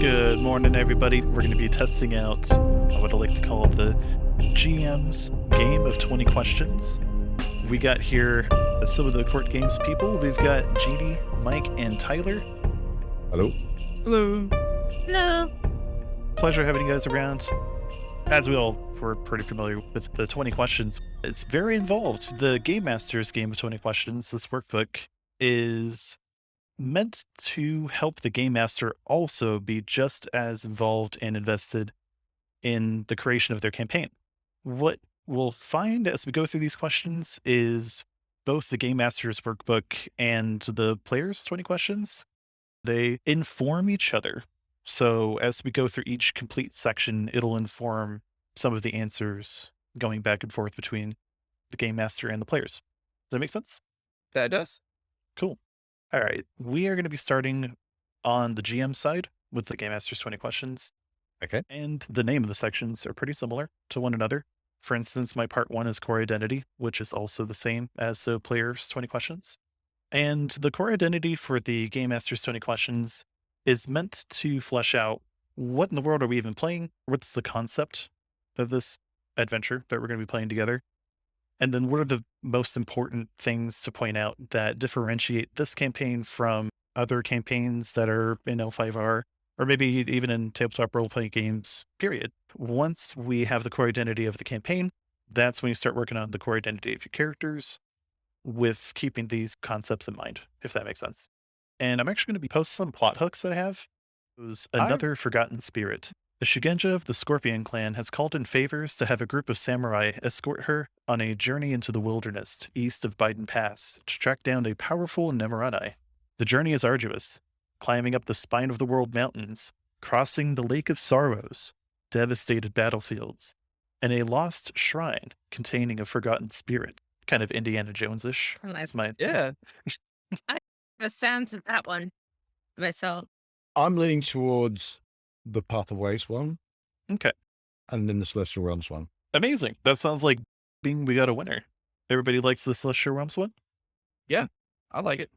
Good morning, everybody. We're going to be testing out what I like to call the GM's game of 20 questions. We got here some of the Court Games people. We've got Jeannie, Mike, and Tyler. Hello. Hello. Hello. Pleasure having you guys around. As we all were pretty familiar with the 20 questions, it's very involved. The Game Master's game of 20 questions, this workbook, is meant to help the game master also be just as involved and invested in the creation of their campaign. What we'll find as we go through these questions is both the game master's workbook and the player's 20 questions, they inform each other. So as we go through each complete section, it'll inform some of the answers going back and forth between the game master and the players. Does that make sense? That does. Cool. All right, we are going to be starting on the GM side with the Game Master's 20 questions. Okay. And the name of the sections are pretty similar to one another. For instance, my part 1 is core identity, which is also the same as the player's 20 questions. And the core identity for the Game Master's 20 questions is meant to flesh out what in the world are we even playing? What's the concept of this adventure that we're going to be playing together? And then what are the most important things to point out that differentiate this campaign from other campaigns that are in L5R, or maybe even in tabletop role-playing games, period. Once we have the core identity of the campaign, that's when you start working on the core identity of your characters with keeping these concepts in mind, if that makes sense. And I'm actually going to be posting some plot hooks that I have. It was another forgotten spirit. The Shugenja of the Scorpion clan has called in favors to have a group of samurai escort her on a journey into the wilderness east of Biden Pass to track down a powerful Nemuranai. The journey is arduous, climbing up the spine of the world mountains, crossing the Lake of Sorrows, devastated battlefields, and a lost shrine containing a forgotten spirit. Kind of Indiana Jones-ish. That's my Yeah. The sounds of that one myself. I'm leaning towards the Path of Waves one. Okay. And then the Celestial Realms one. Amazing. That sounds like we got a winner. Everybody likes the Celestial Realms one? Yeah. I like it.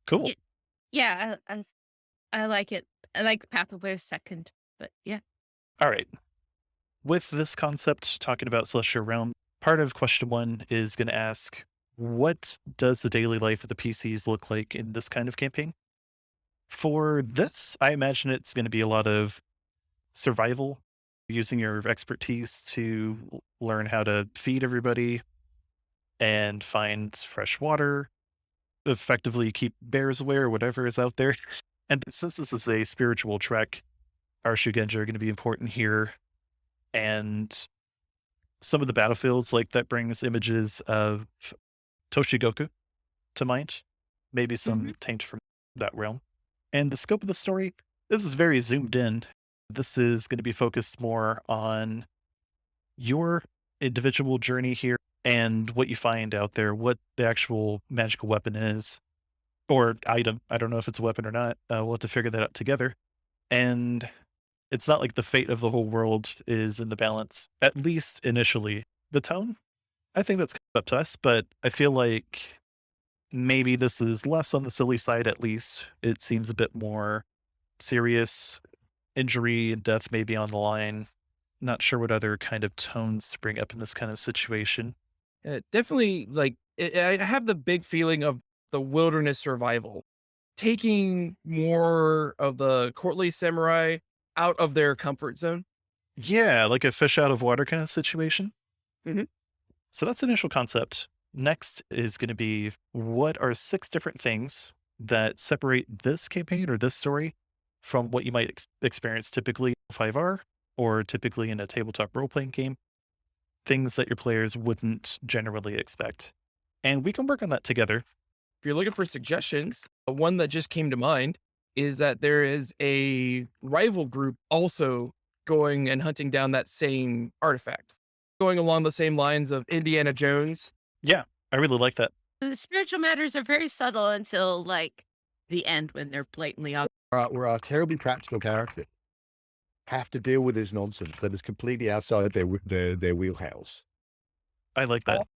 Cool. Yeah, I like it. I like Path of Waves second, but yeah. All right. With this concept, talking about Celestial Realm, part of question 1 is going to ask, what does the daily life of the PCs look like in this kind of campaign? For this, I imagine it's going to be a lot of survival, using your expertise to learn how to feed everybody and find fresh water, effectively keep bears away or whatever is out there. And since this is a spiritual trek, our Shugenja are going to be important here. And some of the battlefields, like that brings images of Toshigoku to mind, maybe some taint from that realm. And the scope of the story, this is very zoomed in. This is going to be focused more on your individual journey here and what you find out there, what the actual magical weapon is, or item. I don't know if it's a weapon or not. We'll have to figure that out together. And it's not like the fate of the whole world is in the balance, at least initially. The tone, I think that's up to us, but I feel like maybe this is less on the silly side, at least. It seems a bit more serious. Injury and death may be on the line. Not sure what other kind of tones to bring up in this kind of situation. Definitely, like, I have the big feeling of the wilderness survival, taking more of the courtly samurai out of their comfort zone. Yeah, like a fish out of water kind of situation. Mhm. So that's initial concept. Next is going to be, what are 6 different things that separate this campaign or this story from what you might experience typically in 5R or typically in a tabletop role-playing game? Things that your players wouldn't generally expect. And we can work on that together. If you're looking for suggestions, one that just came to mind is that there is a rival group also going and hunting down that same artifact, going along the same lines of Indiana Jones. Yeah, I really like that. The spiritual matters are very subtle until like the end when they're blatantly obvious. Where our terribly practical characters have to deal with this nonsense that is completely outside their wheelhouse. I like that.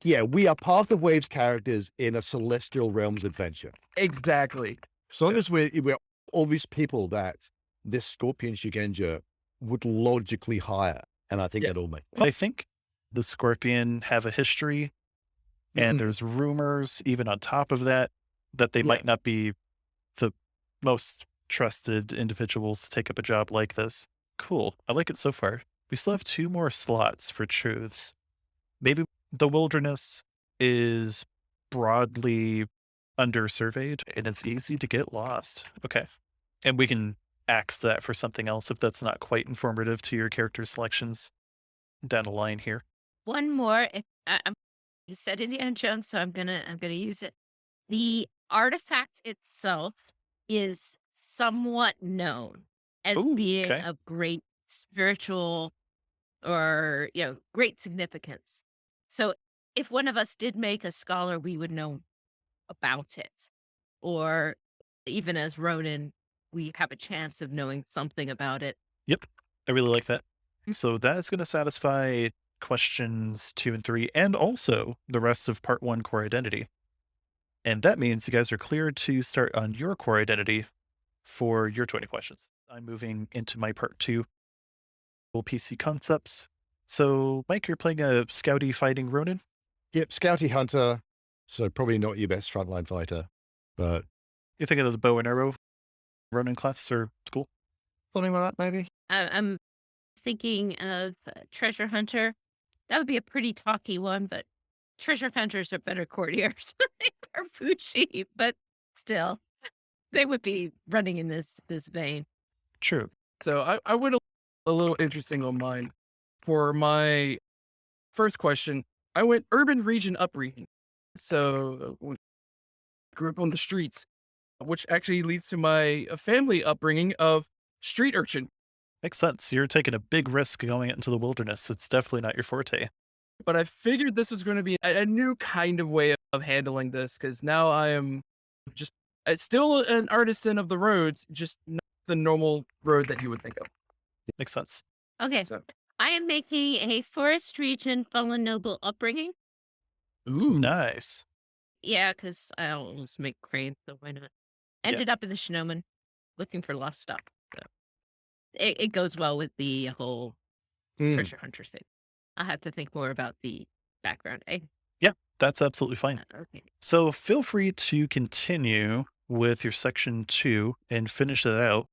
Yeah, we are Path of Waves characters in a Celestial Realms adventure. Exactly. As long as we're all these people that this Scorpion Shigenja would logically hire. And I think Yeah. that'll make I think the Scorpion have a history, and Mhm. there's rumors even on top of that, that they Yeah. might not be the most trusted individuals to take up a job like this. Cool. I like it so far. We still have 2 more slots for truths. Maybe the wilderness is broadly undersurveyed and it's easy to get lost. Okay. And we can axe that for something else if that's not quite informative to your character selections down the line here. One more. If you said Indiana Jones, so I'm gonna use it. The artifact itself is somewhat known as Ooh, being okay. of great spiritual or great significance. So if one of us did make a scholar, we would know about it. Or even as Ronin, we have a chance of knowing something about it. Yep. I really like that. Mm. So that's going to satisfy questions 2 and 3 and also the rest of part 1 core identity. And that means you guys are cleared to start on your core identity for your 20 questions. I'm moving into my part 2 PC concepts. So, Mike, you're playing a Scouty fighting Ronin. Yep, Scouty Hunter. So probably not your best frontline fighter, but You're thinking of the bow and arrow Ronin class or school? Something like that, maybe. I'm thinking of Treasure Hunter. That would be a pretty talky one, but treasure hunters are better courtiers. They are Fushi, but still, they would be running in this vein. True. So I went a little interesting on mine. For my first question, I went urban region upbringing. So we grew up on the streets, which actually leads to my family upbringing of street urchin. Makes sense. You're taking a big risk going into the wilderness. It's definitely not your forte. But I figured this was going to be a new kind of way of handling this because now I am just still an artisan of the roads, just not the normal road that you would think of. Makes sense. Okay, So, I am making a forest region fallen noble upbringing. ooh, Nice. Yeah, because I always make crane, so why not? Yeah. Ended up in the Shinomen looking for lost stuff. So it goes well with the whole treasure hunter thing. I have to think more about the background. Yeah, that's absolutely fine. Okay. So feel free to continue with your section 2 and finish it out.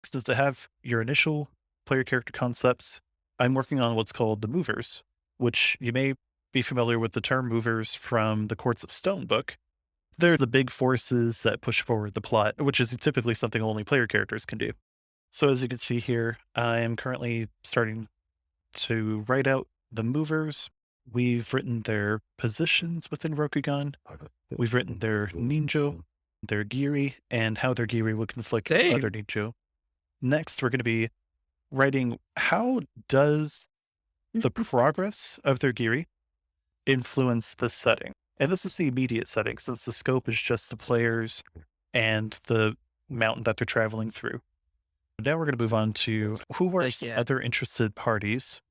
Next is to have your initial player character concepts. I'm working on what's called the movers, which you may be familiar with the term movers from the Courts of Stone book. They're the big forces that push forward the plot, which is typically something only player characters can do. So as you can see here, I am currently starting to write out the movers. We've written their positions within Rokugan. We've written their ninjo, their giri, and how their giri would conflict with Same. other ninjo. Next, we're going to be writing how does the progress of their giri influence the setting. And this is the immediate setting, since the scope is just the players and the mountain that they're traveling through. Now we're going to move on to who are Like, some yeah. other interested parties.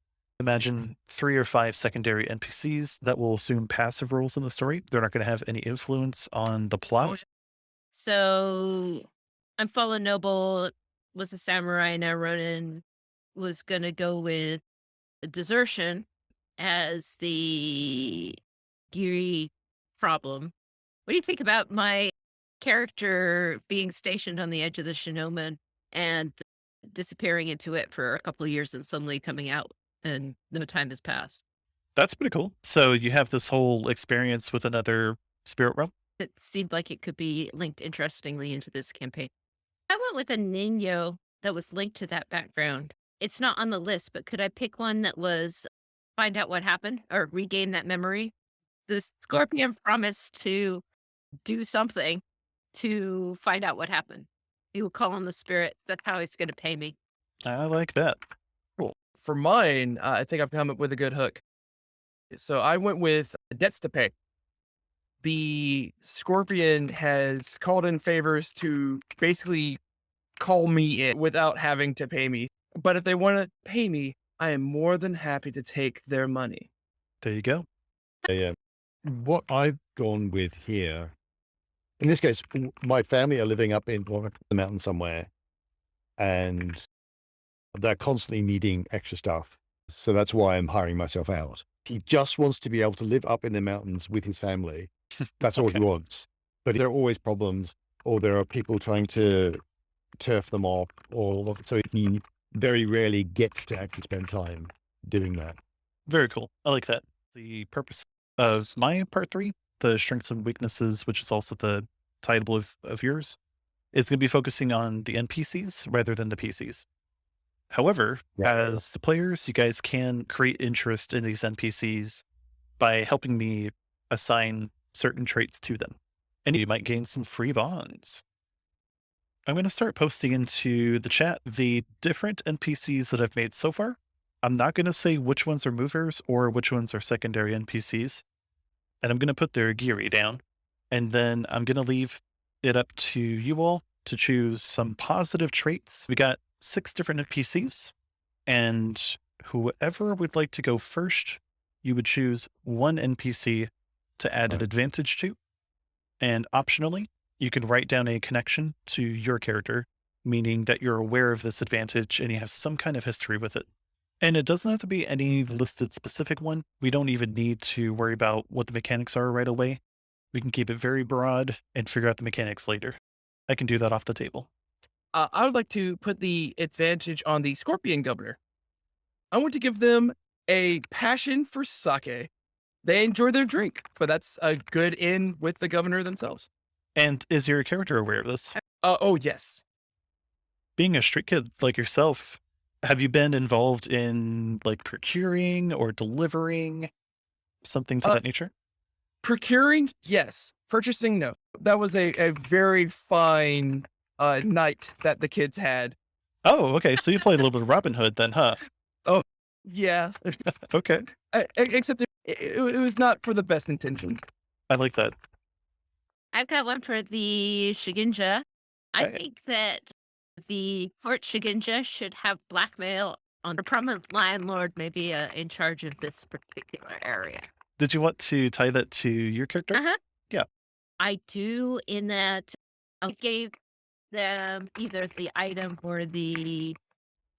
Imagine 3 or 5 secondary NPCs that will assume passive roles in the story. They're not going to have any influence on the plot. So I'm fallen noble, was a samurai, now Ronin was gonna go with desertion as the Giri problem. What do you think about my character being stationed on the edge of the Shinomen and disappearing into it for a couple of years and suddenly coming out and no time has passed? That's pretty cool. So you have this whole experience with another spirit realm. It seemed like it could be linked interestingly into this campaign. I went with a Nino that was linked to that background. It's not on the list, but could I pick one that was find out what happened or regain that memory? The scorpion promised to do something to find out what happened. He will call on the spirits. That's how he's going to pay me. I like that. for mine, I think I've come up with a good hook. So I went with debts to pay. The Scorpion has called in favors to basically call me in without having to pay me. But if they want to pay me, I am more than happy to take their money. There you go. Yeah. What I've gone with here, in this case, my family are living up in the mountain somewhere. and they're constantly needing extra stuff. So that's why I'm hiring myself out. He just wants to be able to live up in the mountains with his family. That's all he Okay. wants. But there are always problems, or there are people trying to turf them off, or so he very rarely gets to actually spend time doing that. Very cool. I like that. The purpose of my part 3, the strengths and weaknesses, which is also the title of yours, is going to be focusing on the NPCs rather than the PCs. However, Yeah. as the players, you guys can create interest in these NPCs by helping me assign certain traits to them. And you might gain some free bonds. I'm going to start posting into the chat the different NPCs that I've made so far. I'm not going to say which ones are movers or which ones are secondary NPCs. And I'm going to put their geary down. And then I'm going to leave it up to you all to choose some positive traits. We got 6 different NPCs. And whoever would like to go first, you would choose one NPC to add an advantage to. And optionally, you can write down a connection to your character, meaning that you're aware of this advantage and you have some kind of history with it. And it doesn't have to be any listed specific one. We don't even need to worry about what the mechanics are right away. We can keep it very broad and figure out the mechanics later. I can do that off the table. I would like to put the advantage on the Scorpion Governor. I want to give them a passion for sake. They enjoy their drink, but that's a good in with the governor themselves. And is your character aware of this? Oh, yes. Being a street kid like yourself, have you been involved in like procuring or delivering something to that nature? Procuring, yes. Purchasing, no. That was a very fine night that the kids had. Oh, okay. So you played a little bit of Robin Hood then, huh? Yeah. Okay. Except it was not for the best intentions. I like that. I've got one for the Shiginja. I Okay. think that the Fort Shiginja should have blackmail on a prominent landlord, maybe in charge of this particular area. Did you want to tie that to your character? Uh-huh. Yeah. I do, in that I gave them either the item or the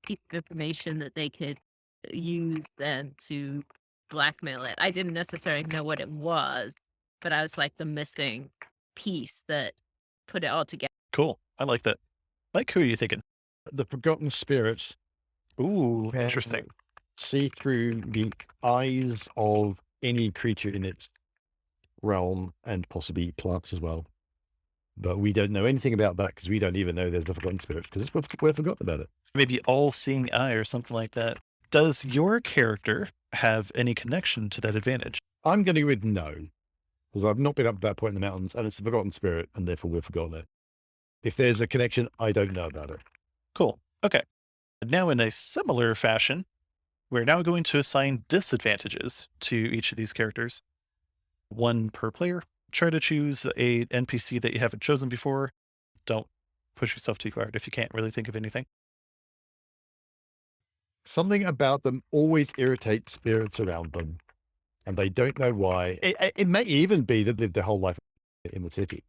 piece of information that they could use then to blackmail it. I didn't necessarily know what it was, but I was like the missing piece that put it all together. Cool. I like that. Mike, who are you thinking? The forgotten spirits Ooh, can interesting. see through the eyes of any creature in its realm and possibly plants as well. But we don't know anything about that because we don't even know there's the forgotten spirits because we've forgotten about it. Maybe all-seeing eye or something like that. Does your character have any connection to that advantage? I'm going to go with no because I've not been up to that point in the mountains and it's a forgotten spirit and therefore we've forgotten it. If there's a connection, I don't know about it. Cool. Okay. Now, in a similar fashion, we're now going to assign disadvantages to each of these characters. One per player. Try to choose a NPC that you haven't chosen before. Don't push yourself too hard if you can't really think of anything. Something about them always irritates spirits around them and they don't know why. It may even be that they've their whole life in the city,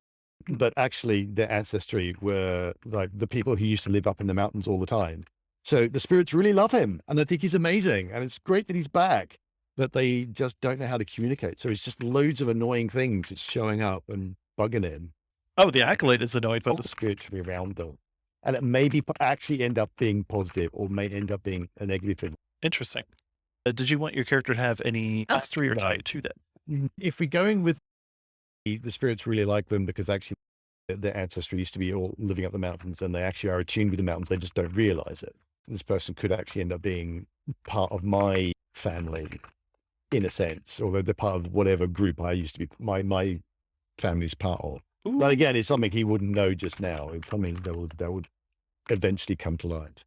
but actually their ancestry were like the people who used to live up in the mountains all the time. So the spirits really love him and they think he's amazing and it's great that he's back, but they just don't know how to communicate. So it's just loads of annoying things that's showing up and bugging him. Oh, the Acolyte is annoyed by All the this. spirits to be around them. And it may be actually end up being positive or may end up being a negative thing. Interesting. Did you want your character to have any history or tie to that? If we're going with the spirits really like them because actually their ancestry used to be all living up the mountains and they actually are attuned with the mountains, they just don't realize it. This person could actually end up being part of my family in a sense, although they're part of whatever group I used to be, my family's part of. Ooh. But again, it's something he wouldn't know just now. It's something that would eventually come to light.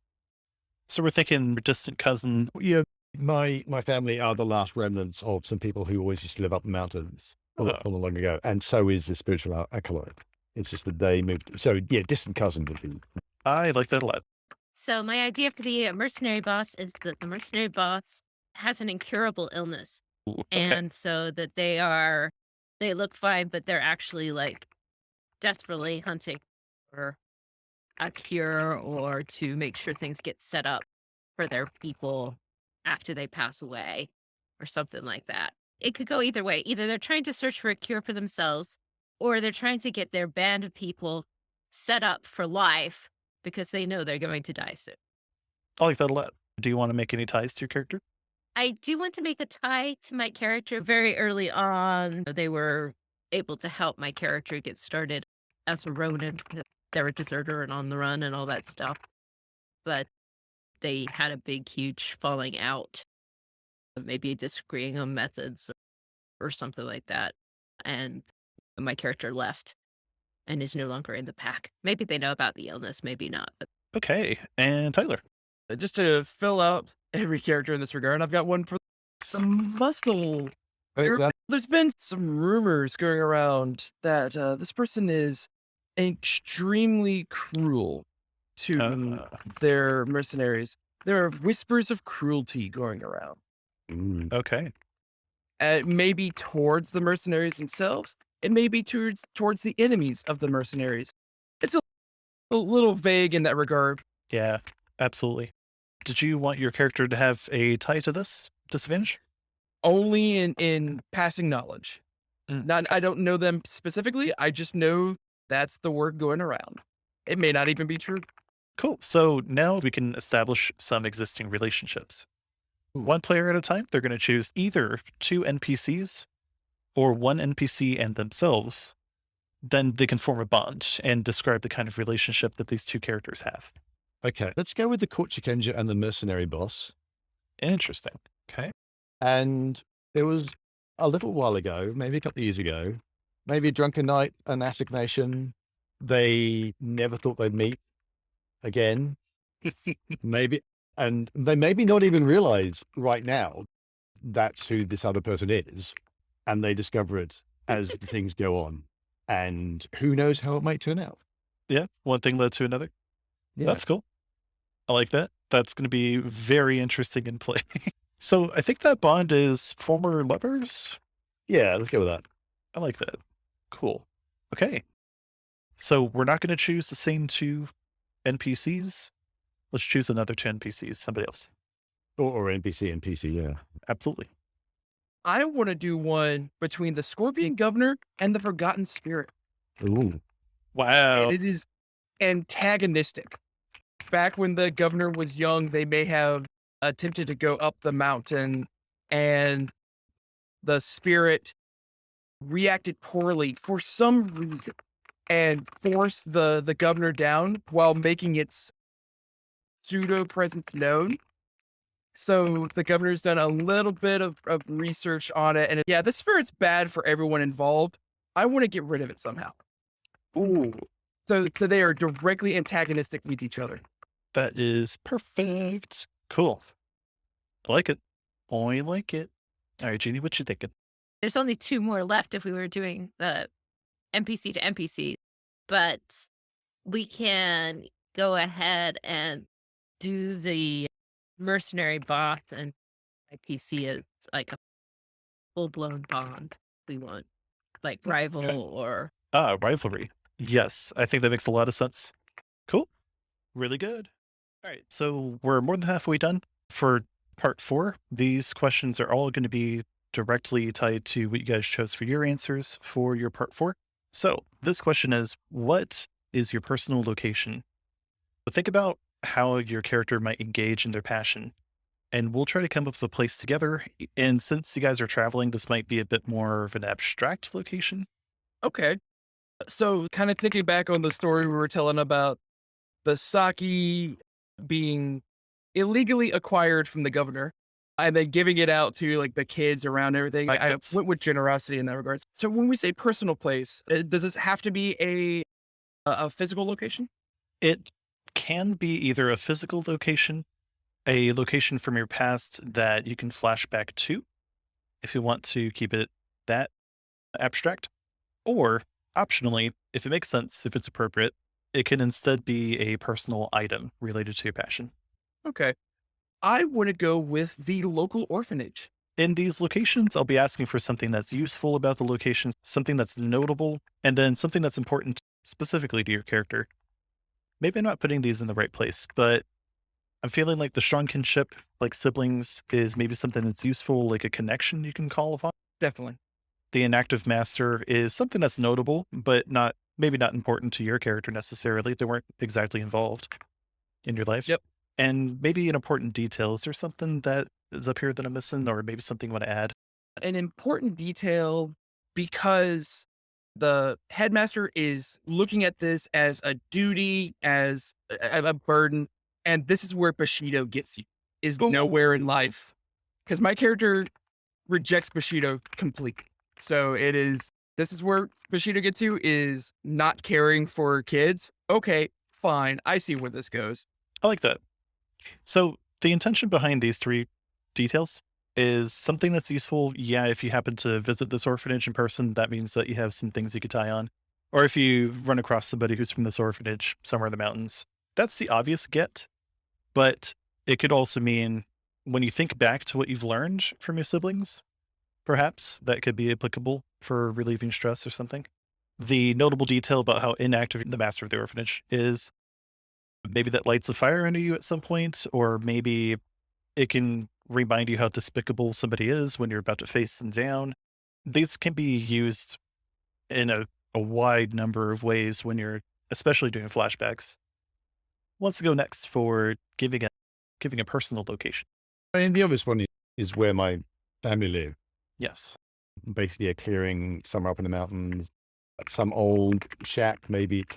So we're thinking distant cousin. Yeah, my family are the last remnants of some people who always used to live up the mountains not long ago, and so is the spiritual acolyte. It's just that they moved. So yeah, distant cousin would be. I like that a lot. So my idea for the mercenary boss is that the mercenary boss has an incurable illness. Ooh, okay. And so that they look fine, but they're actually like desperately hunting for a cure or to make sure things get set up for their people after they pass away or something like that. It could go either way. Either they're trying to search for a cure for themselves or they're trying to get their band of people set up for life because they know they're going to die soon. I like that a lot. Do you want to make any ties to your character? I do want to make a tie to my character. Very early on, they were able to help my character get started as a Ronin. They're a deserter and on the run and all that stuff. But they had a big, huge falling out, maybe disagreeing on methods or something like that. And my character left and is no longer in the pack. Maybe they know about the illness, maybe not. But Okay. And Tyler. Just to fill out every character in this regard, I've got one for some muscle. There's been some rumors going around that this person is extremely cruel to their mercenaries. There are whispers of cruelty going around. Okay. Maybe towards the mercenaries themselves. It may be towards the enemies of the mercenaries. It's a little vague in that regard. Yeah, absolutely. Did you want your character to have a tie to this disadvantage? Only in passing knowledge. Mm. Not, I don't know them specifically. I just know that's the word going around. It may not even be true. Cool. So now we can establish some existing relationships. One player at a time, they're going to choose either two NPCs or one NPC and themselves. Then they can form a bond and describe the kind of relationship that these two characters have. Okay, let's go with the court and the mercenary boss. Interesting. Okay. And it was a little while ago, maybe a couple of years ago, maybe a drunken night, an assignation. They never thought they'd meet again. Maybe, and they maybe not even realize right now that's who this other person is. And they discover it as things go on. And who knows how it might turn out. Yeah. One thing led to another. Yeah. That's cool. I like that. That's going to be very interesting in play. So I think that bond is former lovers. Yeah, let's go with that. I like that. Cool. Okay. So we're not going to choose the same two NPCs. Let's choose another two NPCs, somebody else. Or NPC, yeah. Absolutely. I want to do one between the Scorpion Governor and the Forgotten Spirit. Ooh. Wow. And it is antagonistic. Back when the governor was young, they may have attempted to go up the mountain, and the spirit reacted poorly for some reason and forced the governor down while making its pseudo presence known. So the governor's done a little bit of research on it, and yeah, the spirit's bad for everyone involved. I want to get rid of it somehow. Ooh. So they are directly antagonistic with each other. That is perfect. Cool. I like it. I like it. All right, Jeannie, what you thinking? there's only two more left if we were doing the NPC to NPC, but we can go ahead and do the mercenary boss and IPC as like a full blown bond. We want like rival or Rivalry. Yes, I think that makes a lot of sense. Cool. Really good. All right, so we're more than halfway done for part 4. These questions are all going to be directly tied to what you guys chose for your answers for your part 4. So this question is, what is your personal location? So think about how your character might engage in their passion, and we'll try to come up with a place together. And since you guys are traveling, this might be a bit more of an abstract location. Okay. So kind of thinking back on the story we were telling about the sake being illegally acquired from the governor and then giving it out to like the kids around everything. I That's- went with generosity in that regards. So when we say personal place, does this have to be a physical location? It can be either a physical location, a location from your past that you can flash back to, if you want to keep it that abstract, or optionally, if it makes sense, if it's appropriate, it can instead be a personal item related to your passion. Okay. I want to go with the local orphanage. In these locations, I'll be asking for something that's useful about the location, something that's notable, and then something that's important specifically to your character. maybe I'm not putting these in the right place, but I'm feeling like the strong kinship, like siblings, is maybe something that's useful, like a connection you can call upon. Definitely. The inactive master is something that's notable, but not maybe not important to your character necessarily. They weren't exactly involved in your life. Yep. And maybe an important detail. Is there something that is up here that I'm missing, or maybe something you want to add? An important detail because the headmaster is looking at this as a duty, as a burden, and this is where Bushido gets you, is Ooh. nowhere in life. Because my character rejects Bushido completely. So this is where Bushido gets you, is not caring for kids. Okay, fine. I see where this goes. I like that. So the intention behind these three details is something that's useful. Yeah, if you happen to visit this orphanage in person, that means that you have some things you could tie on. Or if you run across somebody who's from this orphanage somewhere in the mountains, that's the obvious get. But it could also mean when you think back to what you've learned from your siblings, perhaps that could be applicable for relieving stress or something. The notable detail about how inactive the master of the orphanage is, maybe that lights a fire under you at some point, or maybe it can remind you how despicable somebody is when you're about to face them down. These can be used in a wide number of ways when you're especially doing flashbacks. What's to go next for giving a personal location? I mean, the obvious one is where my family live. Yes. Basically a clearing somewhere up in the mountains, some old shack, maybe it's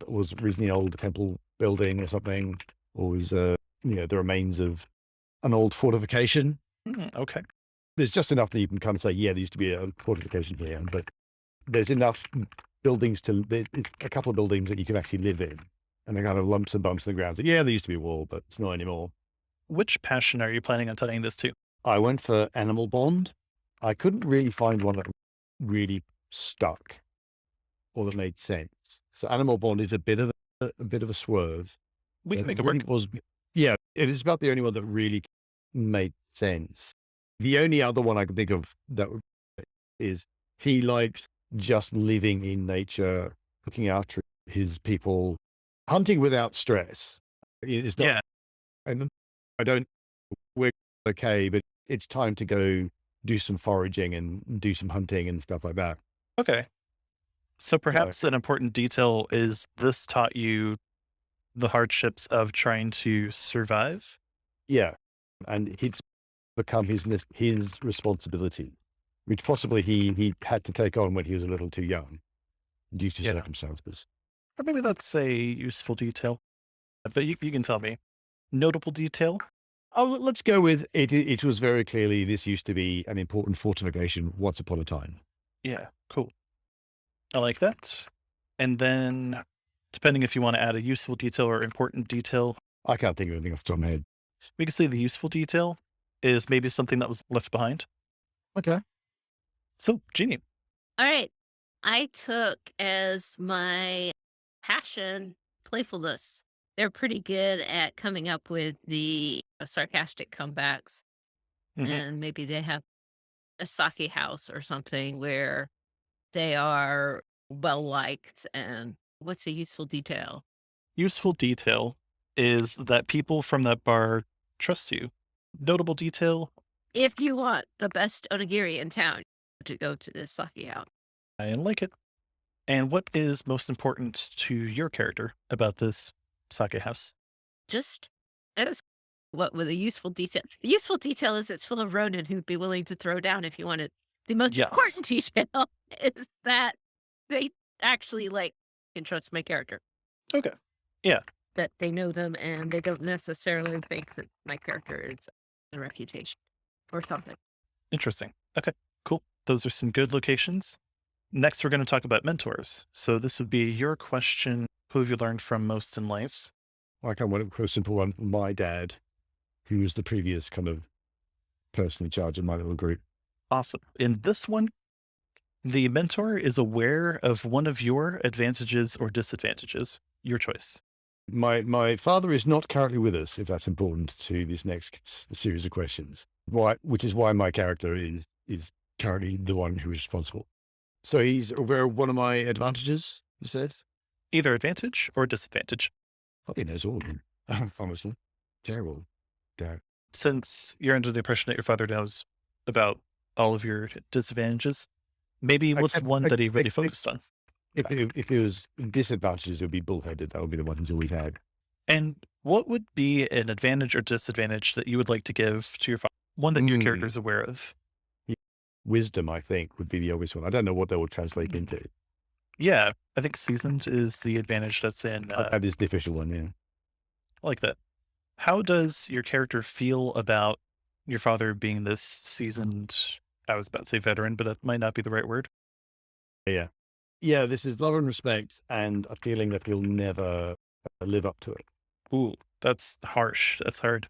was recently old temple building or something, or was, the remains of an old fortification. Okay. There's just enough that you can kind of say, yeah, there used to be a fortification here, but there's enough buildings there's a couple of buildings that you can actually live in. And they're kind of lumps and bumps in the ground. So, yeah, there used to be a wall, but it's not anymore. Which passion are you planning on tying this to? I went for animal bond. I couldn't really find one that really stuck or that made sense. So animal bond is a bit of a swerve. We can It make it really work. was, yeah, it is about the only one that really made sense. The only other one I can think of that is he likes just living in nature, looking after his people, hunting without stress. It's not, Yeah. and I don't, we're okay, but it's time to go do some foraging and do some hunting and stuff like that. Okay. So perhaps an important detail is this taught you the hardships of trying to survive. Yeah. And it's become his responsibility, which possibly he had to take on when he was a little too young due to Yeah. circumstances. Or maybe that's a useful detail. But you can tell me. Notable detail? Oh, let's go with it. It was very clearly this used to be an important fortification once upon a time. Yeah, cool. I like that. And then, depending if you want to add a useful detail or important detail, I can't think of anything off the top of my head. we can say the useful detail is maybe something that was left behind. Okay. So, Jeannie. All right. I took as my passion playfulness. They're pretty good at coming up with the sarcastic comebacks, Mhm. and maybe they have a sake house or something where they are well liked. And what's a useful detail? Useful detail is that people from that bar trust you. Notable detail, If you want the best onigiri in town, to go to this sake house. I like it. And what is most important to your character about this sake house? Just as what with a useful detail. The useful detail is it's full of Ronin who'd be willing to throw down if you wanted. The most Yes. important detail is that they actually can trust my character. Okay. Yeah. That they know them and they don't necessarily think that my character is a reputation or something. Interesting. Okay. Cool. Those are some good locations. Next, we're going to talk about mentors. So this would be your question. Who have you learned from most in life? Like I went for a simple one. My dad, who was the previous kind of person in charge of my little group. Awesome. In this one, the mentor is aware of one of your advantages or disadvantages. Your choice. My father is not currently with us, if that's important to this next series of questions. Which is why my character is currently the one who is responsible. So he's aware of one of my advantages, he says. Either advantage or disadvantage. Probably knows all of them. Honestly. Terrible. Doubt. Since you're under the impression that your father knows about all of your disadvantages, maybe what's one that he really focused on? If it was disadvantages, it would be bullheaded. That would be the ones that we've had. And what would be an advantage or disadvantage that you would like to give to your father? One that your character is aware of. Wisdom, I think, would be the obvious one. I don't know what that will translate into. Yeah, I think seasoned is the advantage that's in. That is the official one, yeah. I like that. How does your character feel about your father being this seasoned? I was about to say veteran, but that might not be the right word. Yeah. Yeah, this is love and respect and a feeling that he'll never live up to it. Ooh, that's harsh. That's hard.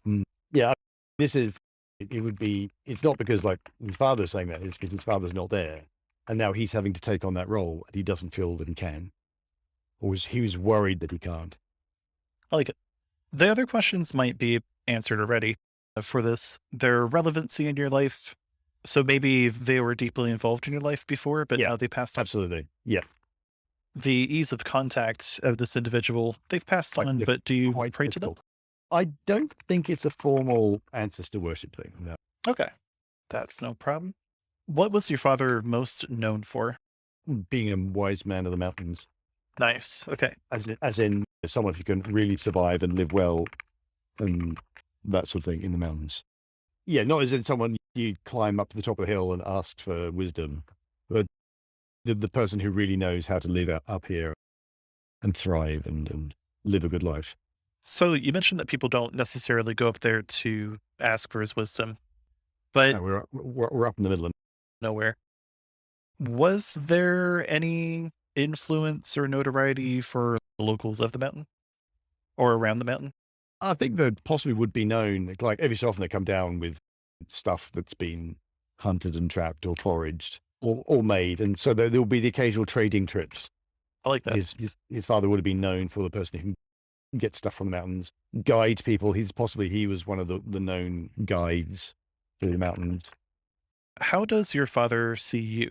Yeah, this is, it would be, it's not because like his father's saying that, it's because his father's not there. And now he's having to take on that role and he doesn't feel that he can. Or he was worried that he can't. I like it. The other questions might be answered already for this. Their relevancy in your life. So maybe they were deeply involved in your life before, but Yeah, now they passed on. Absolutely. Yeah. The ease of contact of this individual, they've passed Quite on, but do you Quite pray to them? difficult. I don't think it's a formal ancestor worship thing. No. Okay. That's no problem. What was your father most known for? Being a wise man of the mountains, Nice. Okay. as in someone who can really survive and live well and that sort of thing in the mountains. Yeah, not as in someone you climb up to the top of the hill and ask for wisdom, but the person who really knows how to live up here and thrive and live a good life. So you mentioned that people don't necessarily go up there to ask for his wisdom, but No, we're up in the middle of nowhere. Was there any influence or notoriety for the locals of the mountain or around the mountain? I think that possibly would be known, like every so often they come down with stuff that's been hunted and trapped or foraged or made. And so there will be the occasional trading trips. I like that. His father would have been known for the person who can get stuff from the mountains, guide people. He was one of the known guides through the mountains. How does your father see you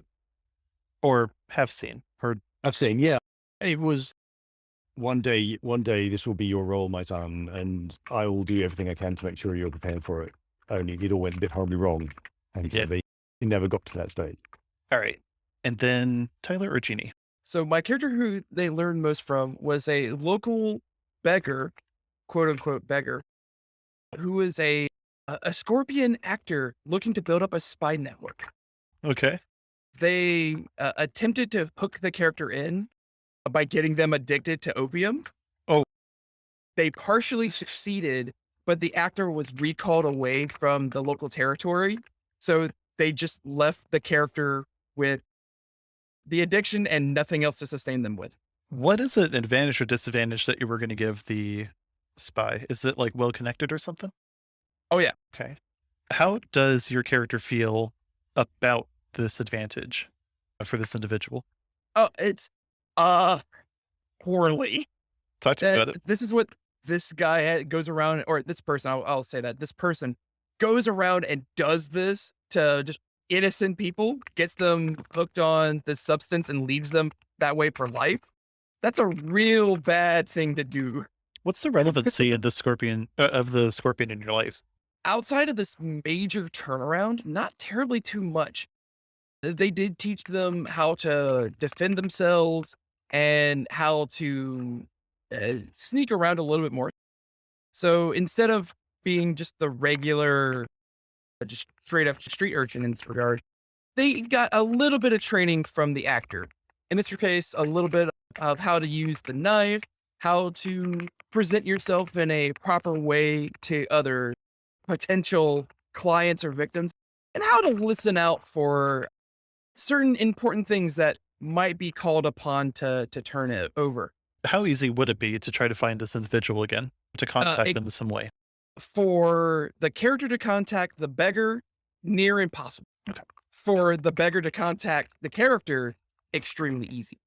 or have seen? Or I've seen, yeah, it was one day, this will be your role, my son, and I will do everything I can to make sure you're prepared for it. Only it all went a bit horribly wrong. And Yeah. he never got to that stage. all right. And then Tyler or Jeannie? So my character who they learned most from was a local beggar, quote unquote beggar, who was a scorpion actor looking to build up a spy network. Okay. They attempted to hook the character in by getting them addicted to opium. Oh. They partially succeeded, but the actor was recalled away from the local territory. So they just left the character with the addiction and nothing else to sustain them with. What is an advantage or disadvantage that you were going to give the spy? Is it like well connected or something? Oh, yeah. Okay. How does your character feel about this advantage for this individual? Oh, it's poorly. Talk to me about it. This is what this guy goes around, or this person, I'll say that this person goes around and does this to just innocent people, gets them hooked on this substance and leaves them that way for life. That's a real bad thing to do. What's the relevancy of the scorpion in your life? Outside of this major turnaround, not terribly too much. They did teach them how to defend themselves and how to sneak around a little bit more. So instead of being just the regular, just straight up street urchin in this regard, they got a little bit of training from the actor. In this case, a little bit of how to use the knife, how to present yourself in a proper way to other potential clients or victims, and how to listen out for certain important things that might be called upon to turn it over. How easy would it be to try to find this individual again, to contact them in some way? For the character to contact the beggar, near impossible. Okay. For the beggar to contact the character, extremely easy.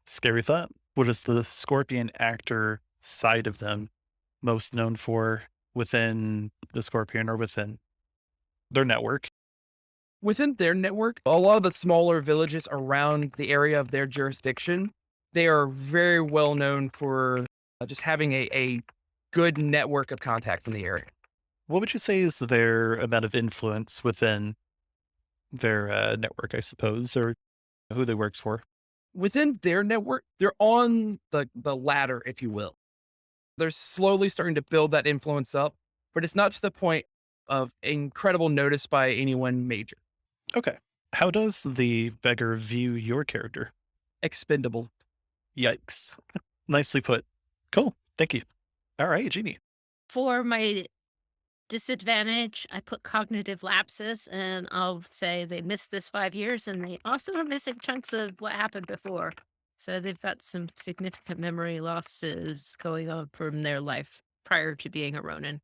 Scary thought. What is the scorpion actor side of them most known for within the scorpion or within their network? Within their network, a lot of the smaller villages around the area of their jurisdiction They are very well known for just having a good network of contacts in the area. What would you say is their amount of influence within their network, I suppose, or who they work for? Within their network, they're on the ladder, if you will. They're slowly starting to build that influence up, but it's not to the point of incredible notice by anyone major. Okay. How does the beggar view your character? Expendable. Yikes. Nicely put. Cool. Thank you. All right, Jeannie. For my disadvantage, I put cognitive lapses, and I'll say they missed this 5 years, and they also are missing chunks of what happened before. So they've got some significant memory losses going on from their life prior to being a Ronin.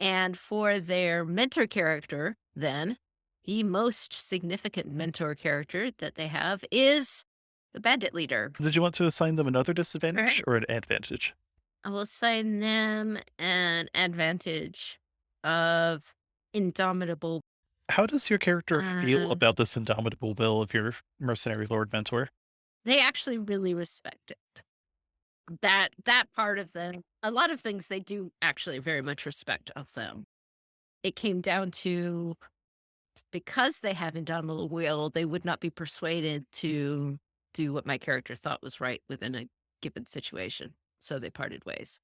And for their mentor character, then, the most significant mentor character that they have is the bandit leader. Did you want to assign them another All disadvantage right. or an advantage? I will assign them an advantage of indomitable. How does your character feel Uh, about this indomitable will of your mercenary lord mentor? they actually really respect it. That part of them, a lot of things they do actually very much respect of them. It came down to because they have indomitable will, they would not be persuaded to do what my character thought was right within a given situation. So they parted ways.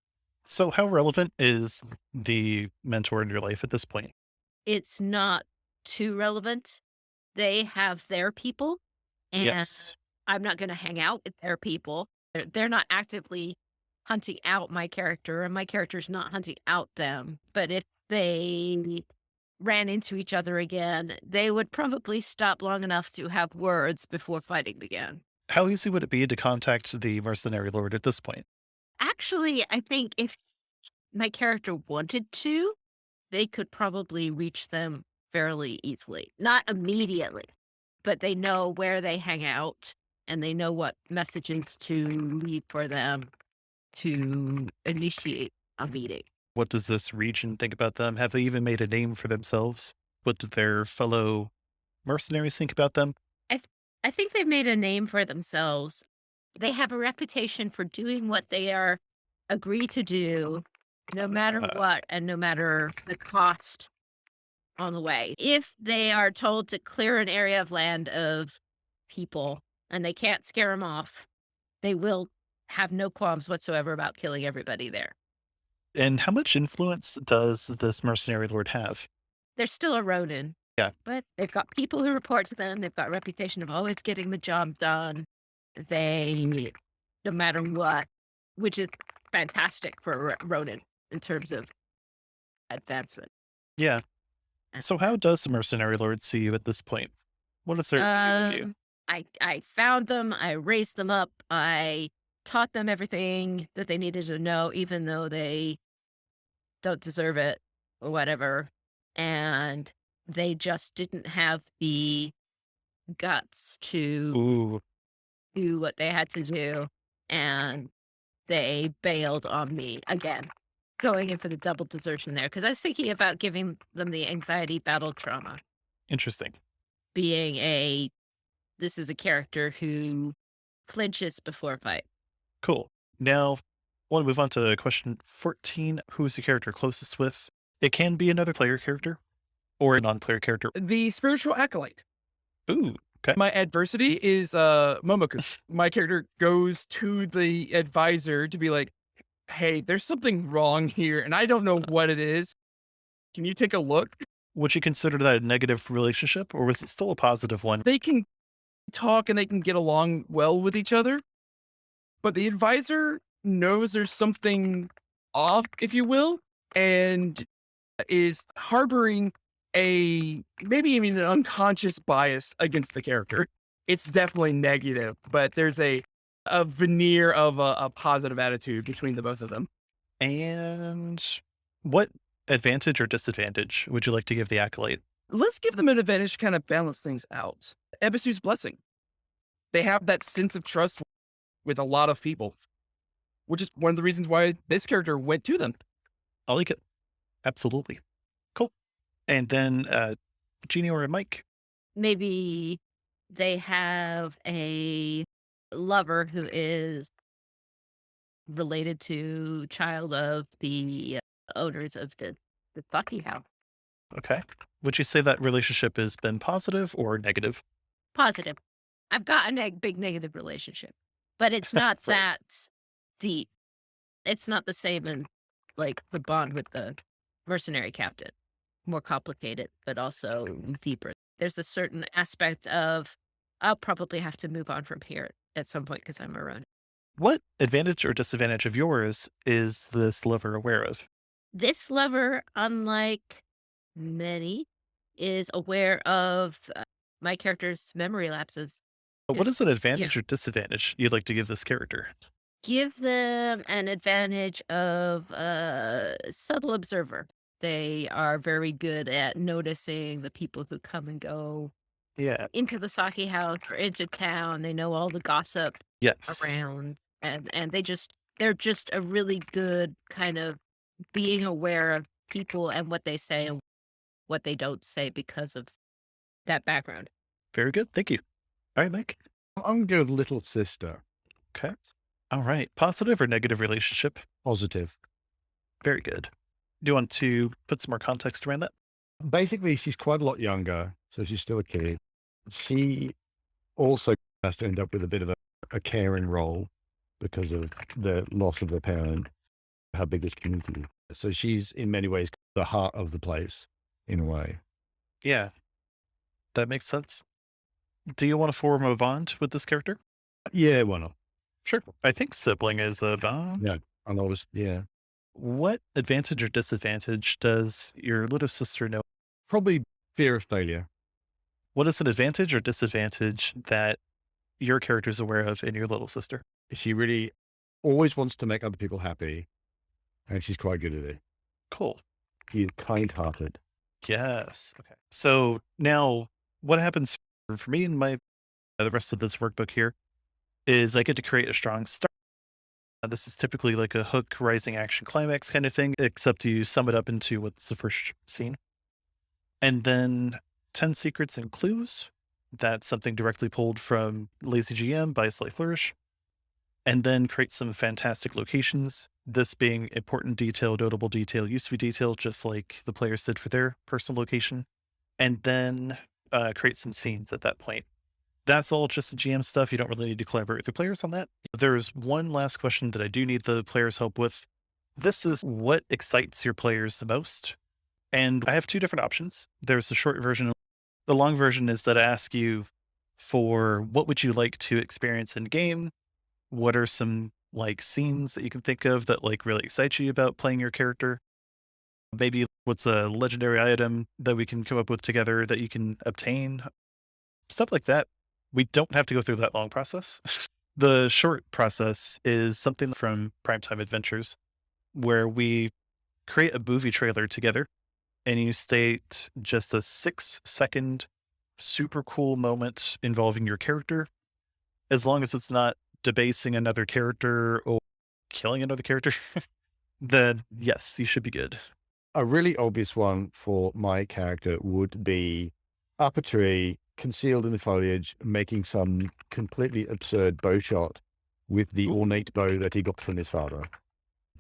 So, how relevant is the mentor in your life at this point? It's not too relevant. They have their people, and Yes. I'm not gonna hang out with their people. They're not actively hunting out my character, and my character's not hunting out them. But if they ran into each other again, they would probably stop long enough to have words before fighting again. How easy would it be to contact the mercenary lord at this point? Actually, I think if my character wanted to, they could probably reach them fairly easily. Not immediately, but they know where they hang out and they know what messages to leave for them to initiate a meeting. What does this region think about them? Have they even made a name for themselves? What do their fellow mercenaries think about them? I, th- I think they've made a name for themselves. They have a reputation for doing what they are agree to do, no matter Uh, what and no matter the cost on the way. If they are told to clear an area of land of people and they can't scare them off, they will have no qualms whatsoever about killing everybody there. and how much influence does this mercenary lord have? They're still a Ronin, Yeah. but they've got people who report to them. They've got a reputation of always getting the job done. They, no matter what, which is fantastic for a Ronin in terms of advancement. Yeah. So, how does the mercenary lord see you at this point? What is their view of you? Um, I found them, I raised them up, I taught them everything that they needed to know, even though they don't deserve it or whatever. And they just didn't have the guts to Ooh, do what they had to do. And they bailed on me again, going in for the double desertion there. Cause I was thinking about giving them the anxiety battle trauma, interesting. being this is a character who flinches before a fight. Cool. Now, I want to move on to question 14. Who is the character closest with? It can be another player character or a non player character. The spiritual acolyte. Ooh, okay. My adversity is Momoku. My character goes to the advisor to be like, hey, there's something wrong here, and I don't know what it is. Can you take a look? Would you consider that a negative relationship or was it still a positive one? They can talk and they can get along well with each other, but the advisor knows there's something off, if you will, and is harboring a maybe even an unconscious bias against the character. It's definitely negative, but there's a veneer of a positive attitude between the both of them. And what advantage or disadvantage would you like to give the acolyte? Let's give them an advantage to kind of balance things out. Ebisu's blessing. They have that sense of trust with a lot of people, which is one of the reasons why this character went to them. I like it. Absolutely. Cool. And then Jeannie or Mike? Maybe they have lover who is related to child of the owners of the Saki house. Okay. Would you say that relationship has been positive or negative? Positive. I've got a big negative relationship, but it's not Right. that deep. It's not the same in like the bond with the mercenary captain. More complicated, but also deeper. There's a certain aspect of I'll probably have to move on from here at some point because I'm a Ronin. What advantage or disadvantage of yours is this lover aware of? This lover, unlike many, is aware of my character's memory lapses. What is It's an yeah. advantage or disadvantage you'd like to give this character? Give them an advantage of a subtle observer. They are very good at noticing the people who come and go Yeah. into the sake house or into town. They know all the gossip Yes. around, and they're just a really good kind of being aware of people and what they say and what they don't say because of that background. Very good. Thank you. All right, Mike. I'm going to go with little sister. Okay. All right. Positive or negative relationship? Positive. Very good. Do you want to put some more context around that? Basically, she's quite a lot younger, so she's still a kid. She also has to end up with a bit of a caring role because of the loss of her parent, how big this community is. So she's in many ways the heart of the place in a way. Yeah, that makes sense. Do you want to form a bond with this character? Yeah, why not? Sure. I think sibling is a bond. Yeah. And I was, yeah, What advantage or disadvantage does your little sister know? probably fear of failure. What is an advantage or disadvantage that your character is aware of in your little sister? She really always wants to make other people happy, and she's quite good at it. Cool. She's kind-hearted. Yes. Okay. So now what happens for me and the rest of this workbook here is I get to create a strong start. This is typically like a hook, rising action, climax kind of thing, except you sum it up into what's the first scene. And then 10 secrets and clues. That's something directly pulled from Lazy GM by Slight Flourish. And then create some fantastic locations. This being important detail, notable detail, useful detail, just like the players did for their personal location. And then create some scenes at that point. That's all just GM stuff. You don't really need to collaborate with your players on that. There's one last question that I do need the players' help with. This is what excites your players the most. And I have two different options. There's the short version. The long version is that I ask you for what would you like to experience in game? What are some like scenes that you can think of that like really excite you about playing your character? Maybe what's a legendary item that we can come up with together that you can obtain? Stuff like that. We don't have to go through that long process. The short process is something from Primetime Adventures where we create a movie trailer together and you state just a 6-second super cool moment involving your character, as long as it's not debasing another character or killing another character, then yes, you should be good. A really obvious one for my character would be up a tree, concealed in the foliage, making some completely absurd bow shot with the Ooh. ornate bow that he got from his father.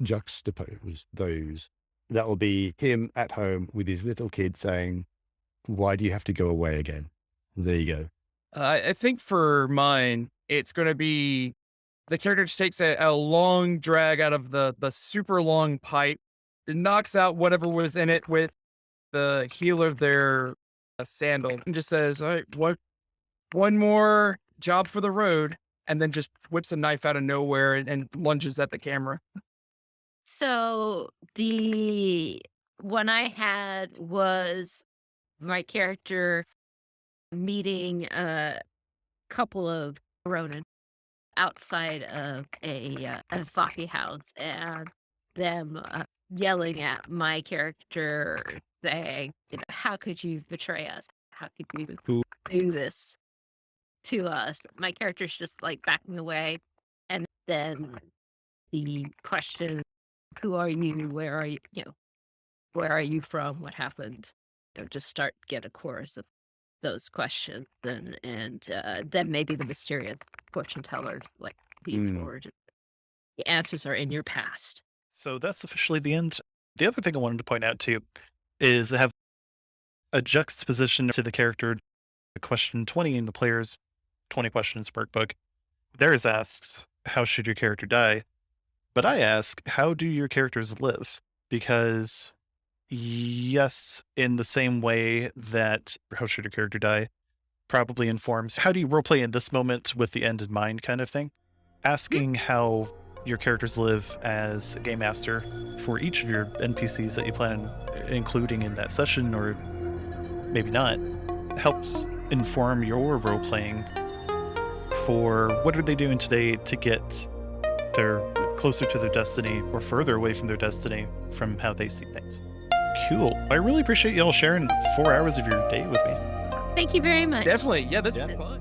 Juxtapose those. That will be him at home with his little kid saying, "Why do you have to go away again?" There you go. I think for mine, it's going to be the character just takes a long drag out of the super long pipe, knocks out whatever was in it with the heel of their sandal, and just says, "All right, what one more job for the road," and then just whips a knife out of nowhere and lunges at the camera. So the one I had was my character meeting a couple of Ronin outside of a coffee house and them yelling at my character saying, how could you betray us? How could you Ooh. do this to us? My character's just like backing away. And then the question, who are you? Where are you? Where are you from? What happened? Just get a chorus of those questions and then maybe the mysterious fortune teller, like lead Mm. forward. The answers are in your past. So that's officially the end. The other thing I wanted to point out too is they have a juxtaposition to the character. Question 20 in the player's 20 questions workbook. Theirs asks, how should your character die? But I ask, how do your characters live? Because, yes, in the same way that how should your character die probably informs how do you roleplay in this moment with the end in mind kind of thing. Asking how your characters live as a game master for each of your NPCs that you plan on including in that session, or maybe not, helps inform your role playing for what are they doing today to get their closer to their destiny or further away from their destiny from how they see things. Cool. I really appreciate y'all sharing 4 hours of your day with me. Thank you very much. Definitely. Yeah, that's Yeah. fun.